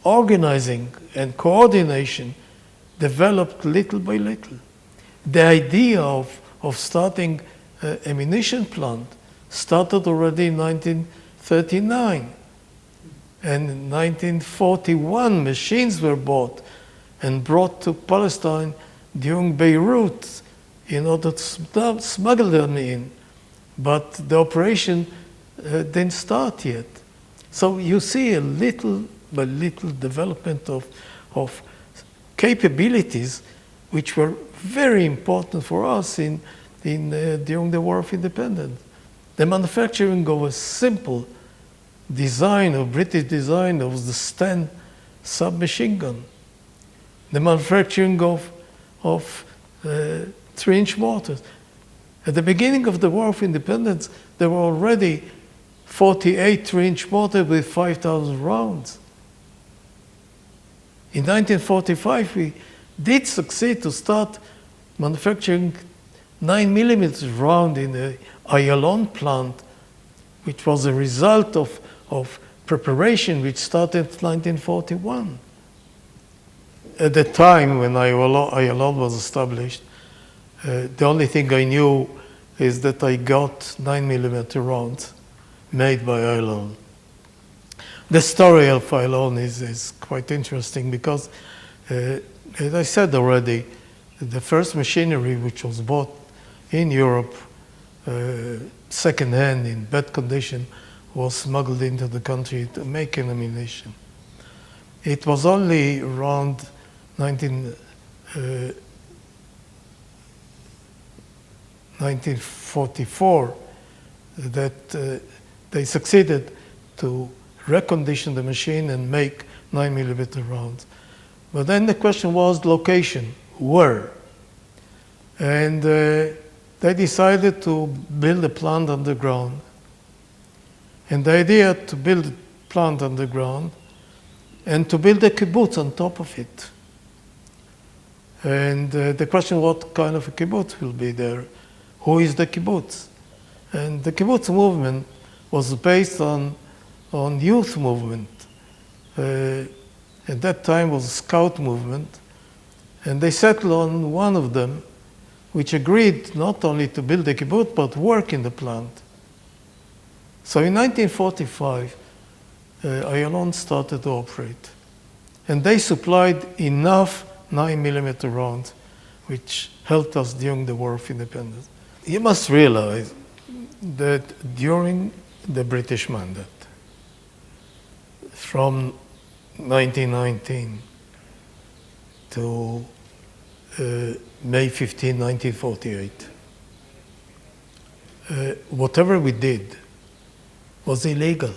organizing and coordination developed little by little. The idea of starting an ammunition plant started already in 1939. And in 1941, machines were bought and brought to Palestine during Beirut in order to smuggle them in. But the operation didn't start yet. So you see a little by little development of capabilities which were very important for us during the War of Independence. The manufacturing of a simple design, of British design, of the Sten submachine gun. The manufacturing of 3-inch mortars. At the beginning of the War of Independence, there were already 48 3-inch mortars with 5,000 rounds. In 1945, we did succeed to start manufacturing 9mm round in the Ayalon plant, which was a result of preparation which started in 1941. At the time when Ayalon was established, the only thing I knew is that I got 9mm rounds made by Ayalon. The story of Ayalon is quite interesting because, as I said already, the first machinery which was bought in Europe, second-hand in bad condition, was smuggled into the country to make an ammunition. It was only around 1944 that they succeeded to recondition the machine and make 9mm rounds. But then the question was location, where? And they decided to build a plant underground. And the idea to build a plant underground and to build a kibbutz on top of it. And the question, what kind of a kibbutz will be there? Who is the kibbutz? And the kibbutz movement was based on youth movement. At that time was a scout movement. And they settled on one of them, which agreed not only to build a kibbutz, but work in the plant. So in 1945, Ayalon started to operate. And they supplied enough 9mm rounds, which helped us during the War of Independence. You must realize that during the British mandate, from 1919 to May 15, 1948, whatever we did was illegal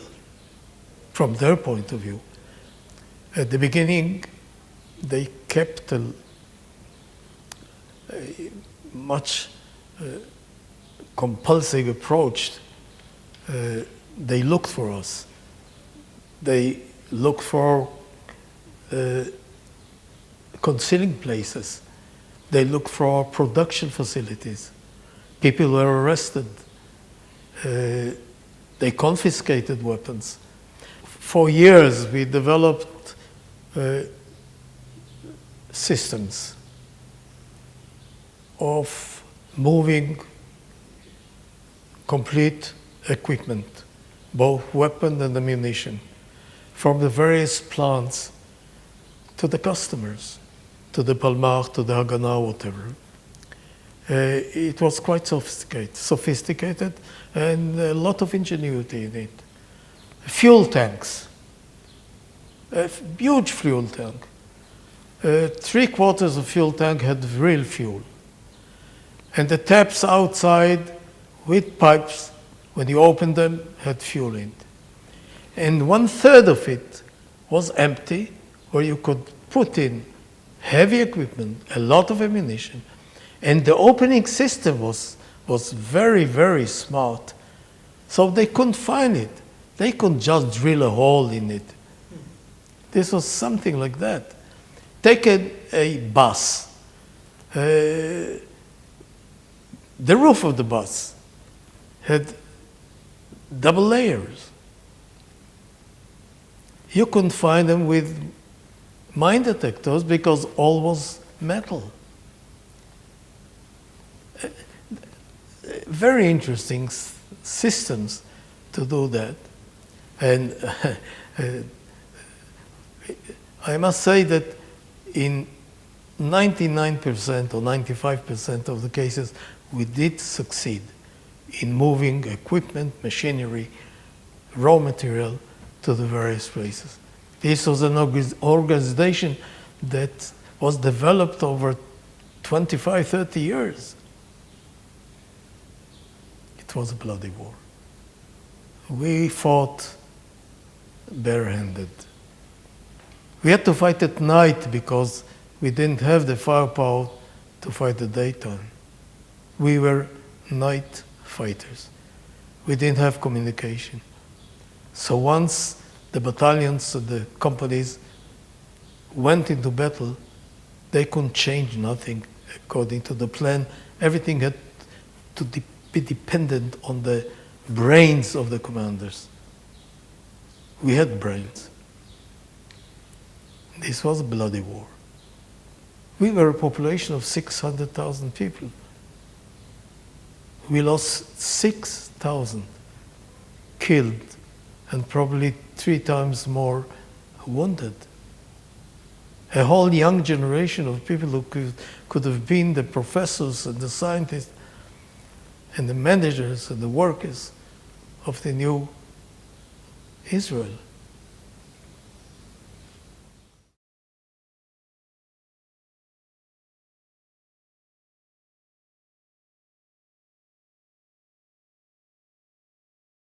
from their point of view. At the beginning, they kept a much compulsive approach. They looked for us. They looked for concealing places. They looked for production facilities. People were arrested. They confiscated weapons. For years, we developed systems of moving complete equipment, both weapon and ammunition, from the various plants to the customers, to the Palmar, to the Haganah, whatever. It was quite sophisticated, and a lot of ingenuity in it. Fuel tanks, a huge fuel tank. 3/4 of fuel tank had real fuel. And the taps outside with pipes, when you opened them, had fuel in it. And 1/3 of it was empty, where you could put in heavy equipment, a lot of ammunition. And the opening system was very, very smart. So they couldn't find it. They couldn't just drill a hole in it. This was something like that. Take a bus. The roof of the bus had double layers. You couldn't find them with mine detectors because all was metal. Very interesting systems to do that. And I must say that in 99% or 95% of the cases, we did succeed in moving equipment, machinery, raw material to the various places. This was an organization that was developed over 25, 30 years. It was a bloody war. We fought barehanded. We had to fight at night because we didn't have the firepower to fight at daytime. We were night fighters. We didn't have communication. So once the battalions, the companies went into battle, they couldn't change nothing according to the plan. Everything had to be dependent on the brains of the commanders. We had brains. This was a bloody war. We were a population of 600,000 people. We lost 6,000 killed and probably 3 times more wounded. A whole young generation of people who could have been the professors and the scientists and the managers and the workers of the new Israel